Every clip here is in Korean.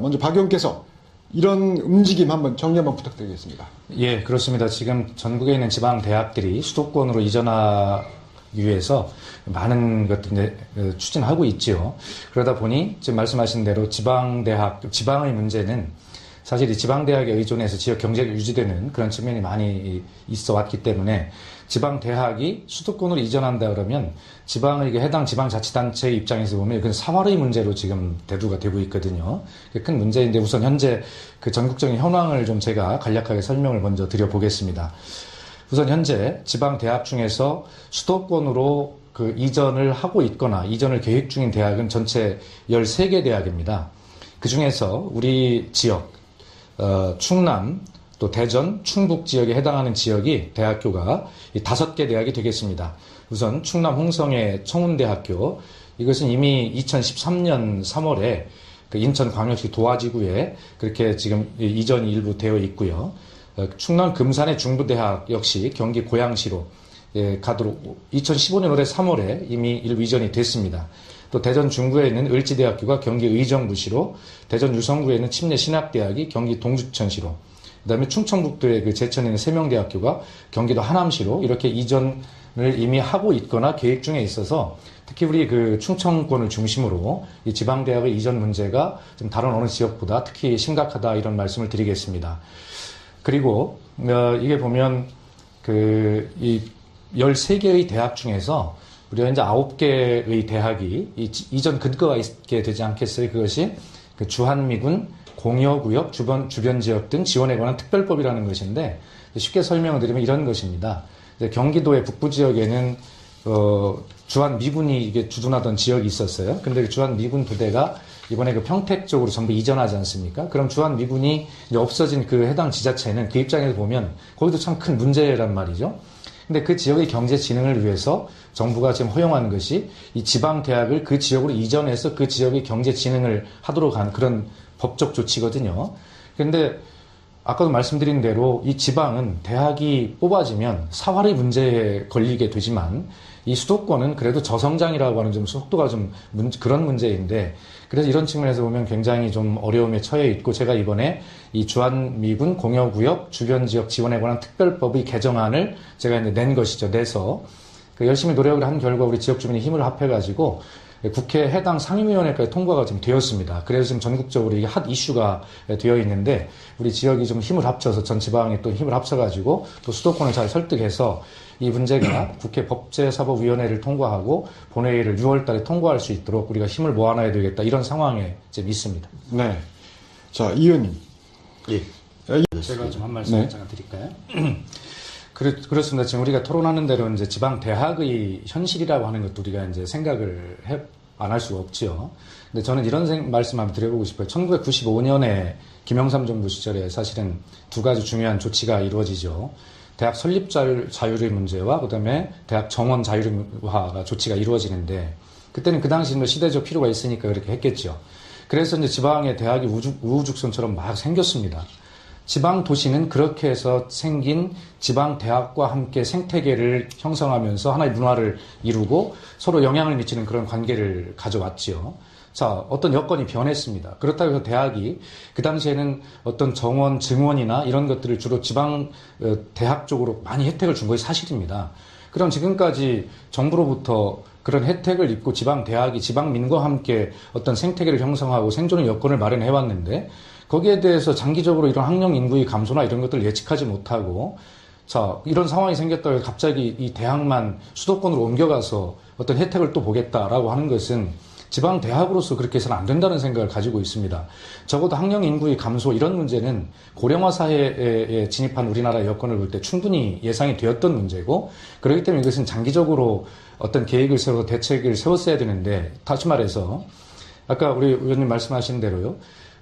먼저 박 의원께서 이런 움직임 한번 정리 한번 부탁드리겠습니다. 예, 그렇습니다. 지금 전국에 있는 지방 대학들이 수도권으로 이전하기 위해서 많은 것들을 추진하고 있지요. 그러다 보니 지금 말씀하신 대로 지방의 문제는 사실 이 지방대학에 의존해서 지역 경제가 유지되는 그런 측면이 많이 있어 왔기 때문에 지방대학이 수도권으로 이전한다 그러면 지방의 해당 지방자치단체의 입장에서 보면 이건 사활의 문제로 지금 대두가 되고 있거든요. 큰 문제인데 우선 현재 그 전국적인 현황을 좀 제가 간략하게 설명을 먼저 드려보겠습니다. 우선 현재 지방대학 중에서 수도권으로 그 이전을 하고 있거나 이전을 계획 중인 대학은 전체 13개 대학입니다. 그 중에서 우리 지역, 충남, 또 대전, 충북 지역에 해당하는 지역이 대학교가 5개 대학이 되겠습니다. 우선 충남 홍성의 청운대학교, 이것은 이미 2013년 3월에 그 인천광역시 도화지구에 그렇게 지금 이전이 일부 되어 있고요. 충남 금산의 중부대학 역시 경기 고양시로 가도록 2015년 올해 3월에 이미 일부 이전이 됐습니다. 또 대전 중구에 있는 을지대학교가 경기 의정부시로, 대전 유성구에 있는 침례신학대학이 경기 동두천시로, 그다음에 충청북도의 그 제천에 있는 세명대학교가 경기도 하남시로 이렇게 이전을 이미 하고 있거나 계획 중에 있어서 특히 우리 그 충청권을 중심으로 이 지방대학의 이전 문제가 좀 다른 어느 지역보다 특히 심각하다 이런 말씀을 드리겠습니다. 그리고 이게 보면 그 이 13개의 대학 중에서 우리가 이제 9개의 대학이 이전 근거가 있게 되지 않겠어요? 그것이 그 주한미군 공여구역 주변 지역 등 지원에 관한 특별법이라는 것인데, 쉽게 설명을 드리면 이런 것입니다. 이제 경기도의 북부 지역에는 주한미군이 이게 주둔하던 지역이 있었어요. 근데 그 주한미군 부대가 이번에 그 평택 쪽으로 전부 이전하지 않습니까? 그럼 주한미군이 이제 없어진 그 해당 지자체는 그 입장에서 보면 거기도 참 큰 문제란 말이죠. 근데 그 지역의 경제 진흥을 위해서 정부가 지금 허용하는 것이 이 지방 대학을 그 지역으로 이전해서 그 지역의 경제 진흥을 하도록 한 그런 법적 조치거든요. 그런데 아까도 말씀드린 대로 이 지방은 대학이 뽑아지면 사활의 문제에 걸리게 되지만 이 수도권은 그래도 저성장이라고 하는 좀 속도가 좀 그런 문제인데, 그래서 이런 측면에서 보면 굉장히 좀 어려움에 처해 있고, 제가 이번에 이 주한미군 공여구역 주변 지역 지원에 관한 특별법의 개정안을 제가 이제 낸 것이죠. 내서 그 열심히 노력을 한 결과 우리 지역 주민이 힘을 합해가지고 국회 해당 상임위원회까지 통과가 지금 되었습니다. 그래서 지금 전국적으로 이게 핫 이슈가 되어 있는데, 우리 지역이 좀 힘을 합쳐서 전 지방이 또 힘을 합쳐가지고 또 수도권을 잘 설득해서 이 문제가 국회 법제사법위원회를 통과하고 본회의를 6월 달에 통과할 수 있도록 우리가 힘을 모아놔야 되겠다, 이런 상황에 지금 있습니다. 네. 자, 이 의원님. 예. 제가 좀 한 말씀 잠깐 드릴까요? 그렇습니다. 지금 우리가 토론하는 대로 이제 지방 대학의 현실이라고 하는 것도 우리가 이제 생각을 안 할 수가 없지요. 근데 저는 이런 말씀 한번 드려보고 싶어요. 1995년에 김영삼 정부 시절에 사실은 두 가지 중요한 조치가 이루어지죠. 대학 설립 자율의 문제와 그다음에 대학 정원 자율화가 조치가 이루어지는데, 그때는 그 당시 뭐 시대적 필요가 있으니까 그렇게 했겠죠. 그래서 이제 지방의 대학이 우후죽순처럼 막 생겼습니다. 지방 도시는 그렇게 해서 생긴 지방 대학과 함께 생태계를 형성하면서 하나의 문화를 이루고 서로 영향을 미치는 그런 관계를 가져왔지요. 자, 어떤 여건이 변했습니다. 그렇다고 해서 대학이 그 당시에는 어떤 정원, 증원이나 이런 것들을 주로 지방 대학 쪽으로 많이 혜택을 준 것이 사실입니다. 그럼 지금까지 정부로부터 그런 혜택을 입고 지방 대학이 지방민과 함께 어떤 생태계를 형성하고 생존의 여건을 마련해 왔는데, 거기에 대해서 장기적으로 이런 학령 인구의 감소나 이런 것들을 예측하지 못하고, 자, 이런 상황이 생겼다고 해서 갑자기 이 대학만 수도권으로 옮겨가서 어떤 혜택을 또 보겠다라고 하는 것은 지방 대학으로서 그렇게 해서는 안 된다는 생각을 가지고 있습니다. 적어도 학령 인구의 감소 이런 문제는 고령화 사회에 진입한 우리나라의 여건을 볼 때 충분히 예상이 되었던 문제고, 그렇기 때문에 이것은 장기적으로 어떤 계획을 세워 대책을 세웠어야 되는데, 다시 말해서 아까 우리 의원님 말씀하신 대로요,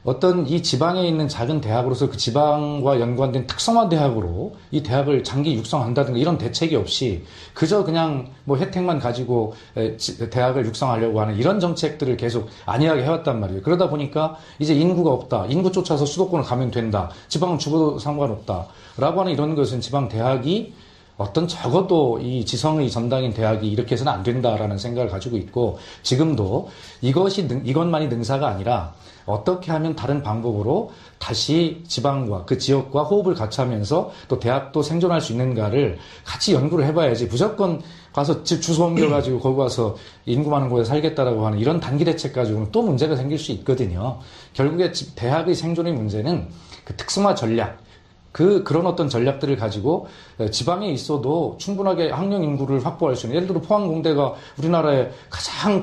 어떤 이 지방에 있는 작은 대학으로서 그 지방과 연관된 특성화 대학으로 이 대학을 장기 육성한다든가 이런 대책이 없이 그저 그냥 뭐 혜택만 가지고 대학을 육성하려고 하는 이런 정책들을 계속 안이하게 해왔단 말이에요. 그러다 보니까 이제 인구가 없다, 인구 쫓아서 수도권을 가면 된다, 지방은 죽어도 상관없다 라고 하는 이런 것은 지방 대학이 어떤 적어도 이 지성의 전당인 대학이 이렇게 해서는 안 된다라는 생각을 가지고 있고, 지금도 이것만이 능사가 아니라 어떻게 하면 다른 방법으로 다시 지방과 그 지역과 호흡을 같이 하면서 또 대학도 생존할 수 있는가를 같이 연구를 해봐야지, 무조건 가서 집 주소 옮겨가지고 거기 가서 인구 많은 곳에 살겠다라고 하는 이런 단기 대책 가지고는 또 문제가 생길 수 있거든요. 결국에 대학의 생존의 문제는 그 특성화 전략, 그런 어떤 전략들을 가지고 지방에 있어도 충분하게 학령 인구를 확보할 수 있는, 예를 들어 포항공대가 우리나라에 가장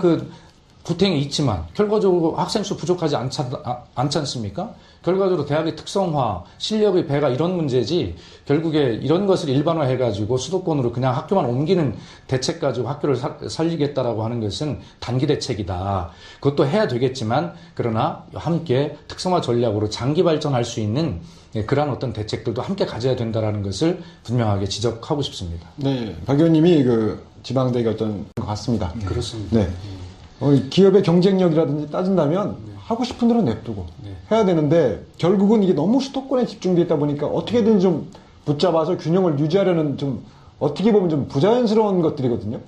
구탱이 있지만 결과적으로 학생 수 부족하지 않지 않습니까? 결과적으로 대학의 특성화, 실력의 배가 이런 문제지, 결국에 이런 것을 일반화해가지고 수도권으로 그냥 학교만 옮기는 대책 가지고 학교를 살리겠다라고 하는 것은 단기 대책이다. 그것도 해야 되겠지만, 그러나 함께 특성화 전략으로 장기 발전할 수 있는 그러한 어떤 대책들도 함께 가져야 된다라는 것을 분명하게 지적하고 싶습니다. 네, 박 의원님이 지방대가 어떤 것 같습니다. 그렇습니다. 네. 기업의 경쟁력이라든지 따진다면 하고 싶은 대로 냅두고 해야 되는데, 결국은 이게 너무 수도권에 집중되어 있다 보니까 어떻게든 좀 붙잡아서 균형을 유지하려는, 좀 어떻게 보면 좀 부자연스러운 것들이거든요.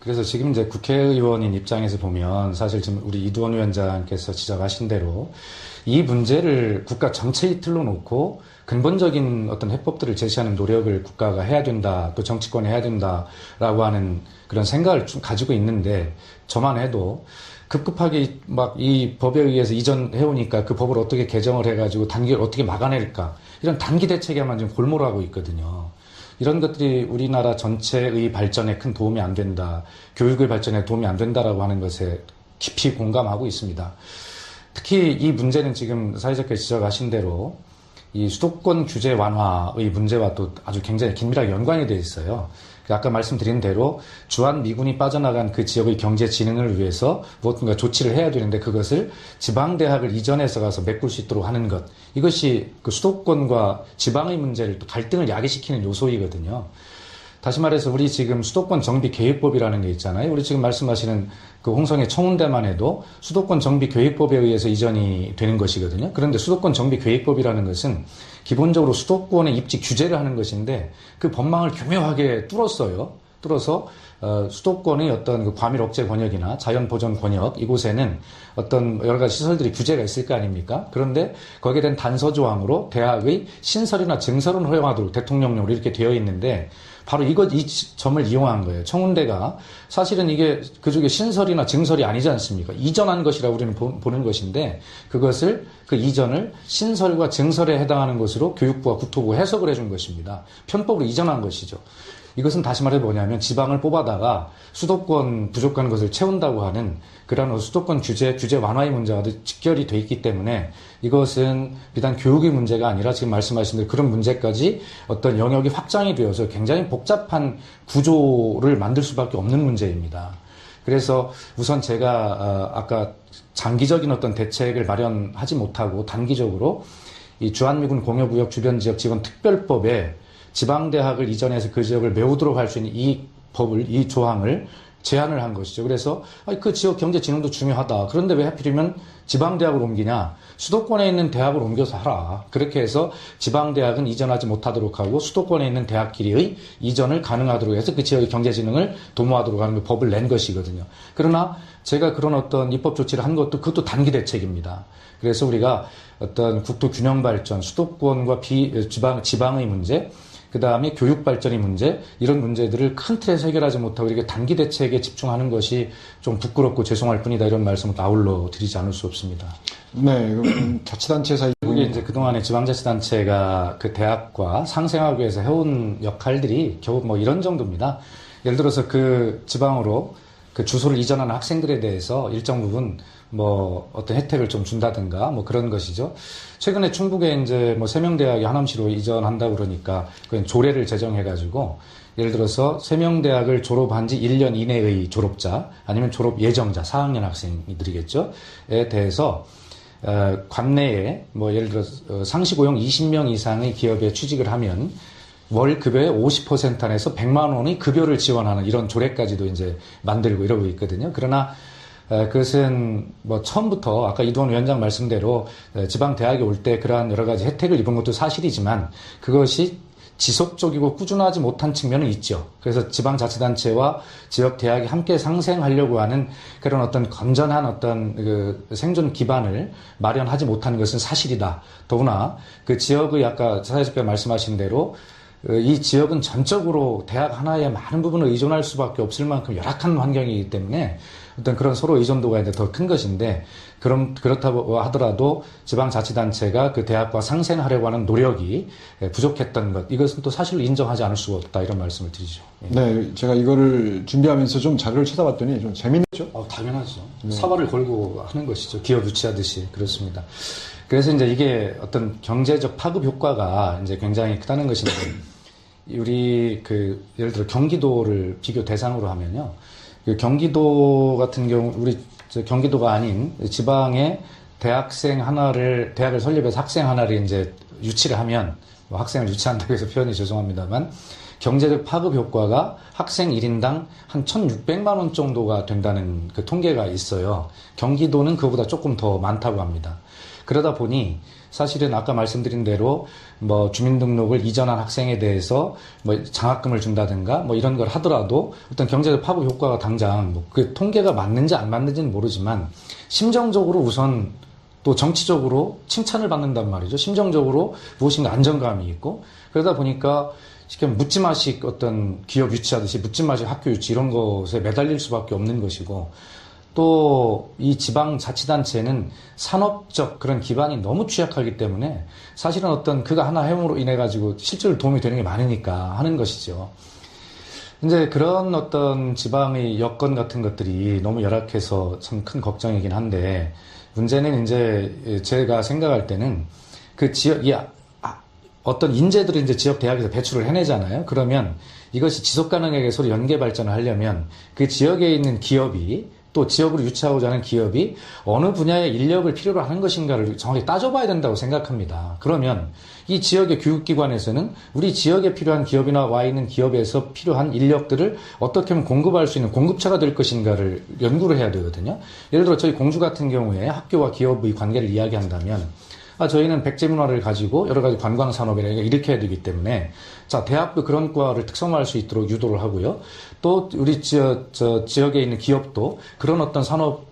그래서 지금 이제 국회의원인 입장에서 보면, 사실 지금 우리 이두원 위원장께서 지적하신 대로 이 문제를 국가 전체의 틀로 놓고 근본적인 어떤 해법들을 제시하는 노력을 국가가 해야 된다, 또 정치권이 해야 된다라고 하는 그런 생각을 좀 가지고 있는데, 저만 해도 급급하게 막 이 법에 의해서 이전해오니까 그 법을 어떻게 개정을 해가지고 단기를 어떻게 막아낼까, 이런 단기 대책에만 좀 골몰하고 있거든요. 이런 것들이 우리나라 전체의 발전에 큰 도움이 안 된다, 교육의 발전에 도움이 안 된다라고 하는 것에 깊이 공감하고 있습니다. 특히 이 문제는 지금 사회자께서 지적하신 대로 이 수도권 규제 완화의 문제와 또 아주 굉장히 긴밀하게 연관이 되어 있어요. 아까 말씀드린 대로 주한 미군이 빠져나간 그 지역의 경제 진흥을 위해서 무엇인가 조치를 해야 되는데, 그것을 지방대학을 이전해서 가서 메꿀 수 있도록 하는 것, 이것이 그 수도권과 지방의 문제를, 또 갈등을 야기시키는 요소이거든요. 다시 말해서 우리 지금 수도권 정비 계획법이라는 게 있잖아요. 우리 지금 말씀하시는 그 홍성의 청운대만 해도 수도권 정비 계획법에 의해서 이전이 되는 것이거든요. 그런데 수도권 정비 계획법이라는 것은 기본적으로 수도권의 입지 규제를 하는 것인데, 그 법망을 교묘하게 뚫어서 수도권의 어떤 그 과밀 억제 권역이나 자연 보전 권역, 이곳에는 어떤 여러 가지 시설들이 규제가 있을 거 아닙니까? 그런데 거기에 대한 단서 조항으로 대학의 신설이나 증설은 허용하도록 대통령령으로 이렇게 되어 있는데, 바로 이 점을 이용한 거예요. 청운대가 사실은 이게 그중에 신설이나 증설이 아니지 않습니까? 이전한 것이라고 우리는 보는 것인데, 그것을 그 이전을 신설과 증설에 해당하는 것으로 교육부와 국토부가 해석을 해준 것입니다. 편법으로 이전한 것이죠. 이것은 다시 말해 뭐냐면, 지방을 뽑아다가 수도권 부족한 것을 채운다고 하는 그런 수도권 규제 완화의 문제와 직결이 돼 있기 때문에, 이것은 비단 교육의 문제가 아니라 지금 말씀하신 대로 그런 문제까지 어떤 영역이 확장이 되어서 굉장히 복잡한 구조를 만들 수밖에 없는 문제입니다. 그래서 우선 제가 아까 장기적인 어떤 대책을 마련하지 못하고 단기적으로 이 주한미군 공여구역 주변 지역 지원 특별법에 지방대학을 이전해서 그 지역을 메우도록 할 수 있는 이 법을, 이 조항을 제안을 한 것이죠. 그래서 그 지역 경제 진흥도 중요하다. 그런데 왜 하필이면 지방대학을 옮기냐? 수도권에 있는 대학을 옮겨서 하라. 그렇게 해서 지방대학은 이전하지 못하도록 하고 수도권에 있는 대학끼리의 이전을 가능하도록 해서 그 지역의 경제 진흥을 도모하도록 하는 법을 낸 것이거든요. 그러나 제가 그런 어떤 입법 조치를 한 것도, 그것도 단기 대책입니다. 그래서 우리가 어떤 국토 균형 발전, 수도권과 지방의 문제, 그 다음에 교육 발전의 문제, 이런 문제들을 큰 틀에서 해결하지 못하고 이렇게 단기 대책에 집중하는 것이 좀 부끄럽고 죄송할 뿐이다, 이런 말씀을 아울러 드리지 않을 수 없습니다. 네, 자치단체 사이. 그게 이제 그동안에 지방자치단체가 그 대학과 상생하기 위해서 해온 역할들이 겨우 뭐 이런 정도입니다. 예를 들어서 그 지방으로 그 주소를 이전하는 학생들에 대해서 일정 부분 뭐 어떤 혜택을 좀 준다든가 뭐 그런 것이죠. 최근에 충북에 이제 뭐 세명대학이 하남시로 이전한다 그러니까 그냥 조례를 제정해가지고, 예를 들어서 세명대학을 졸업한 지 1년 이내의 졸업자 아니면 졸업 예정자 4학년 학생들이겠죠.에 대해서 관내에 뭐 예를 들어서 상시 고용 20명 이상의 기업에 취직을 하면 월 급여의 50% 안에서 100만 원의 급여를 지원하는 이런 조례까지도 이제 만들고 이러고 있거든요. 그러나 그것은 뭐 처음부터 아까 이두원 위원장 말씀대로 지방 대학에 올 때 그러한 여러 가지 혜택을 입은 것도 사실이지만, 그것이 지속적이고 꾸준하지 못한 측면은 있죠. 그래서 지방자치단체와 지역 대학이 함께 상생하려고 하는 그런 어떤 건전한 어떤 그 생존 기반을 마련하지 못하는 것은 사실이다. 더구나 그 지역의 아까 사회자께서 말씀하신 대로 이 지역은 전적으로 대학 하나에 많은 부분을 의존할 수밖에 없을 만큼 열악한 환경이기 때문에 어떤 그런 서로 의존도가 이제 더 큰 것인데, 그렇다고 하더라도 지방자치단체가 그 대학과 상생하려고 하는 노력이 부족했던 것, 이것은 또 사실로 인정하지 않을 수가 없다, 이런 말씀을 드리죠. 네, 제가 이거를 준비하면서 좀 자료를 찾아봤더니 좀 재밌죠? 당연하죠. 사활을 걸고 하는 것이죠. 기업 유치하듯이. 그렇습니다. 그래서 이제 이게 어떤 경제적 파급 효과가 이제 굉장히 크다는 것인데, 우리 예를 들어 경기도를 비교 대상으로 하면요. 그 경기도 같은 경우, 우리 경기도가 아닌 지방의 대학을 설립해서 학생 하나를 이제 유치를 하면, 뭐 학생을 유치한다고 해서 표현이 죄송합니다만, 경제적 파급 효과가 학생 1인당 한 1,600만 원 정도가 된다는 그 통계가 있어요. 경기도는 그거보다 조금 더 많다고 합니다. 그러다 보니 사실은 아까 말씀드린 대로 뭐 주민등록을 이전한 학생에 대해서 뭐 장학금을 준다든가 뭐 이런 걸 하더라도 어떤 경제적 파급 효과가 당장 뭐 그 통계가 맞는지 안 맞는지는 모르지만 심정적으로 우선 또 정치적으로 칭찬을 받는단 말이죠. 심정적으로 무엇인가 안정감이 있고, 그러다 보니까 쉽게 묻지마식 어떤 기업 유치하듯이 묻지마식 학교 유치 이런 것에 매달릴 수밖에 없는 것이고, 또 이 지방자치단체는 산업적 그런 기반이 너무 취약하기 때문에 사실은 어떤 그가 하나 해움으로 인해 가지고 실제로 도움이 되는 게 많으니까 하는 것이죠. 이제 그런 어떤 지방의 여건 같은 것들이 너무 열악해서 참 큰 걱정이긴 한데, 문제는 이제 제가 생각할 때는 그 지역이 어떤 인재들을 이제 지역 대학에서 배출을 해내잖아요. 그러면 이것이 지속 가능하게 서로 연계 발전을 하려면 그 지역에 있는 기업이, 또 지역으로 유치하고자 하는 기업이 어느 분야의 인력을 필요로 하는 것인가를 정확히 따져봐야 된다고 생각합니다. 그러면 이 지역의 교육기관에서는 우리 지역에 필요한 기업이나 와 있는 기업에서 필요한 인력들을 어떻게 하면 공급할 수 있는 공급처가 될 것인가를 연구를 해야 되거든요. 예를 들어 저희 공주 같은 경우에 학교와 기업의 관계를 이야기한다면, 저희는 백제문화를 가지고 여러 가지 관광산업이나 일으켜야 되기 때문에, 자, 대학도 그런 과를 특성화할 수 있도록 유도를 하고요. 또 우리 지역에 있는 기업도 그런 어떤 산업적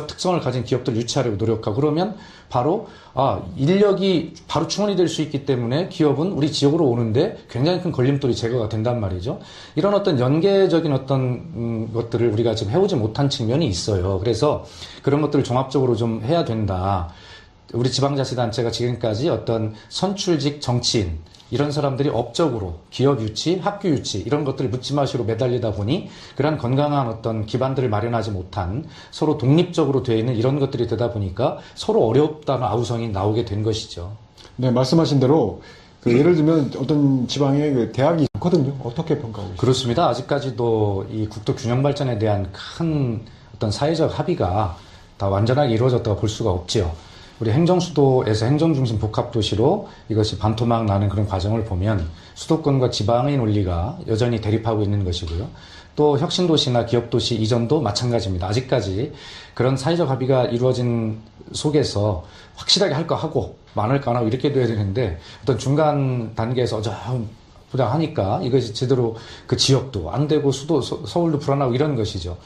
특성을 가진 기업들을 유치하려고 노력하고, 그러면 바로 인력이 바로 충원이 될 수 있기 때문에 기업은 우리 지역으로 오는데 굉장히 큰 걸림돌이 제거가 된단 말이죠. 이런 어떤 연계적인 어떤 것들을 우리가 지금 해오지 못한 측면이 있어요. 그래서 그런 것들을 종합적으로 좀 해야 된다. 우리 지방자치단체가 지금까지 어떤 선출직 정치인, 이런 사람들이 업적으로 기업 유치, 학교 유치 이런 것들을 묻지마시로 매달리다 보니 그러한 건강한 어떤 기반들을 마련하지 못한, 서로 독립적으로 되어 있는 이런 것들이 되다 보니까 서로 어렵다는 아우성이 나오게 된 것이죠. 네, 말씀하신 대로 예를 들면 어떤 지방에 대학이 있거든요. 어떻게 평가하고 있어요? 그렇습니다. 아직까지도 이 국토 균형 발전에 대한 큰 어떤 사회적 합의가 다 완전하게 이루어졌다고 볼 수가 없지요. 우리 행정수도에서 행정중심 복합도시로 이것이 반토막 나는 그런 과정을 보면 수도권과 지방의 논리가 여전히 대립하고 있는 것이고요. 또 혁신도시나 기업도시 이전도 마찬가지입니다. 아직까지 그런 사회적 합의가 이루어진 속에서 확실하게 할 거 하고 많을까 안 하고 이렇게 돼야 되는데, 어떤 중간 단계에서 보자 하니까 이것이 제대로 그 지역도 안 되고 서울도 불안하고 이런 것이죠.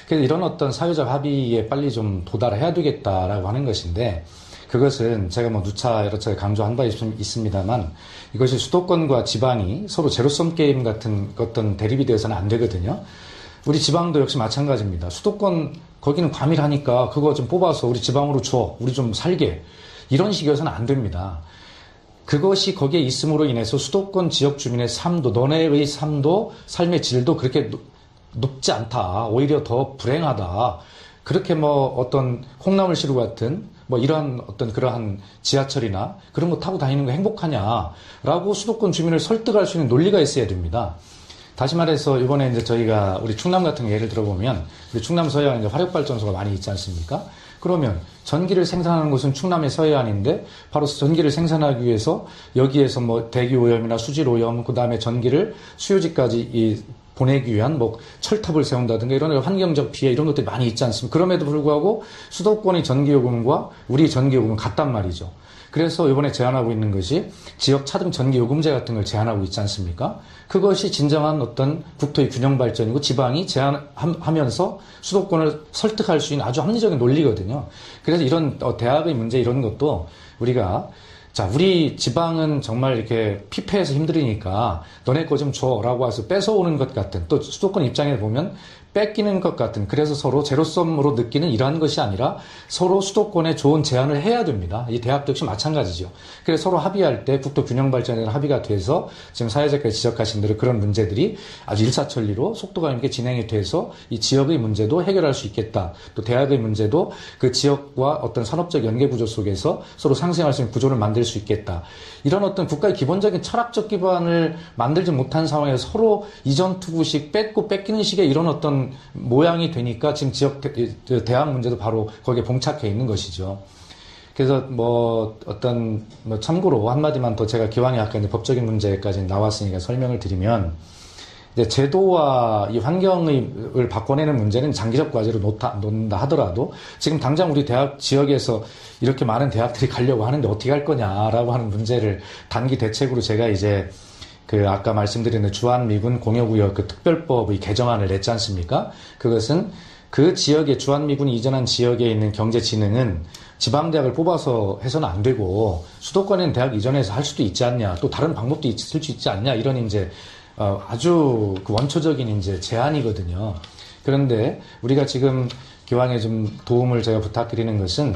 그래서 이런 어떤 사회적 합의에 빨리 좀 도달해야 되겠다라고 하는 것인데, 그것은 제가 뭐 누차 여러 차례 강조한 바 있습니다만, 이것이 수도권과 지방이 서로 제로섬 게임 같은 어떤 대립이 되어서는 안 되거든요. 우리 지방도 역시 마찬가지입니다. 수도권 거기는 과밀하니까 그거 좀 뽑아서 우리 지방으로 줘, 우리 좀 살게, 이런 식이어서는 안 됩니다. 그것이 거기에 있음으로 인해서 수도권 지역 주민의 삶도, 너네의 삶도, 삶의 질도 그렇게 높지 않다. 오히려 더 불행하다. 그렇게 뭐 어떤 콩나물시루 같은 뭐 이러한 어떤 그러한 지하철이나 그런 거 타고 다니는 거 행복하냐라고 수도권 주민을 설득할 수 있는 논리가 있어야 됩니다. 다시 말해서 이번에 이제 저희가 우리 충남 같은 예를 들어보면, 우리 충남 서해안에 이제 화력발전소가 많이 있지 않습니까? 그러면 전기를 생산하는 곳은 충남의 서해안인데, 바로 전기를 생산하기 위해서 여기에서 뭐 대기 오염이나 수질 오염, 그 다음에 전기를 수요지까지 보내기 위한 뭐 철탑을 세운다든가 이런 환경적 피해 이런 것들이 많이 있지 않습니까? 그럼에도 불구하고 수도권의 전기요금과 우리 전기요금은 같단 말이죠. 그래서 이번에 제안하고 있는 것이 지역 차등 전기 요금제 같은 걸 제안하고 있지 않습니까? 그것이 진정한 어떤 국토의 균형 발전이고 지방이 제안하면서 수도권을 설득할 수 있는 아주 합리적인 논리거든요. 그래서 이런 대학의 문제 이런 것도 우리가 자, 우리 지방은 정말 이렇게 피폐해서 힘들으니까 너네 거 좀 줘라고 해서 뺏어오는 것 같은, 또 수도권 입장에 보면 뺏기는 것 같은, 그래서 서로 제로섬으로 느끼는 이러한 것이 아니라 서로 수도권에 좋은 제안을 해야 됩니다. 이 대학도 역시 마찬가지죠. 그래서 서로 합의할 때 국토 균형 발전에 대한 합의가 돼서 지금 사회자께서 지적하신 대로 그런 문제들이 아주 일사천리로 속도감 있게 진행이 돼서 이 지역의 문제도 해결할 수 있겠다. 또 대학의 문제도 그 지역과 어떤 산업적 연계 구조 속에서 서로 상생할 수 있는 구조를 만들 수 있겠다. 이런 어떤 국가의 기본적인 철학적 기반을 만들지 못한 상황에서 서로 이전 투구식 뺏고 뺏기는 식의 이런 어떤 모양이 되니까 지금 지역 대학 문제도 바로 거기에 봉착해 있는 것이죠. 그래서 참고로 한마디만 더 제가 기왕에 아까 이제 법적인 문제까지 나왔으니까 설명을 드리면, 이제 제도와 이 환경을 바꿔내는 문제는 장기적 과제로 놓는다 하더라도 지금 당장 우리 대학 지역에서 이렇게 많은 대학들이 가려고 하는데 어떻게 할 거냐라고 하는 문제를 단기 대책으로 제가 이제 아까 말씀드린 주한미군 공여구역 특별법의 개정안을 냈지 않습니까? 그것은 그 지역에 주한미군이 이전한 지역에 있는 경제진흥은 지방대학을 뽑아서 해서는 안 되고 수도권에는 대학 이전해서 할 수도 있지 않냐, 또 다른 방법도 있을 수 있지 않냐, 이런 이제 아주 원초적인 이제 제안이거든요. 그런데 우리가 지금 기왕에 좀 도움을 제가 부탁드리는 것은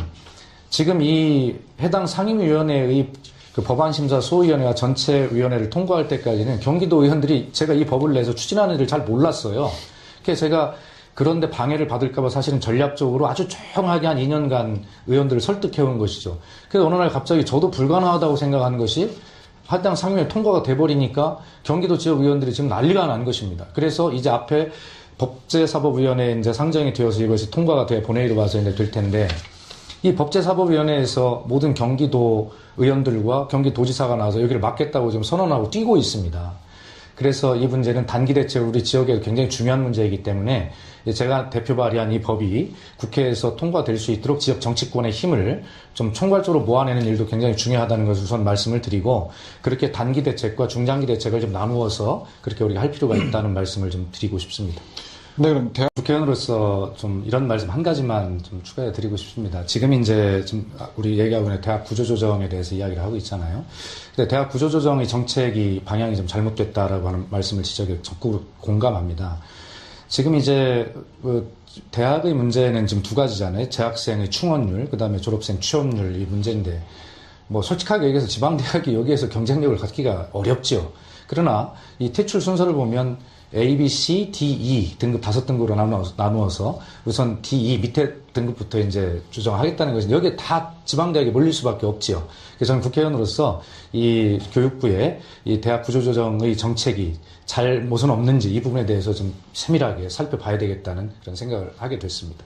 지금 이 해당 상임위원회의 법안심사 소위원회와 전체위원회를 통과할 때까지는 경기도 의원들이 제가 이 법을 내서 추진하는 일을 잘 몰랐어요. 그래서 제가 그런데 방해를 받을까봐 사실은 전략적으로 아주 조용하게 한 2년간 의원들을 설득해온 것이죠. 그래서 어느 날 갑자기 저도 불가능하다고 생각한 것이 해당 상임위에 통과가 돼버리니까 경기도 지역 의원들이 지금 난리가 난 것입니다. 그래서 이제 앞에 법제사법위원회에 이제 상정이 되어서 이것이 통과가 돼 본회의로 와서 이제 될 텐데, 이 법제사법위원회에서 모든 경기도 의원들과 경기도지사가 나와서 여기를 막겠다고 좀 선언하고 뛰고 있습니다. 그래서 이 문제는 단기 대책으로 우리 지역에 굉장히 중요한 문제이기 때문에 제가 대표 발의한 이 법이 국회에서 통과될 수 있도록 지역 정치권의 힘을 좀 총괄적으로 모아내는 일도 굉장히 중요하다는 것을 우선 말씀을 드리고, 그렇게 단기 대책과 중장기 대책을 좀 나누어서 그렇게 우리가 할 필요가 있다는 말씀을 좀 드리고 싶습니다. 네, 그럼 국회의원으로서 좀 이런 말씀 한 가지만 좀 추가해 드리고 싶습니다. 지금 이제 좀 우리 얘기하고 있는 대학 구조조정에 대해서 이야기를 하고 있잖아요. 근데 대학 구조조정의 정책이 방향이 좀 잘못됐다라고 하는 말씀을 지적에 적극으로 공감합니다. 지금 이제 대학의 문제는 지금 두 가지잖아요. 재학생의 충원율, 그다음에 졸업생 취업률 이 문제인데, 솔직하게 얘기해서 지방대학이 여기에서 경쟁력을 갖기가 어렵죠. 그러나 이 퇴출 순서를 보면 A, B, C, D, E 등급 5등급으로 나누어서 우선 D, E 밑에 등급부터 이제 조정하겠다는 것은 여기에 다 지방대학에 몰릴 수밖에 없지요. 그래서 저는 국회의원으로서 이 교육부의 이 대학 구조조정의 정책이 잘못은 없는지 이 부분에 대해서 좀 세밀하게 살펴봐야 되겠다는 그런 생각을 하게 됐습니다.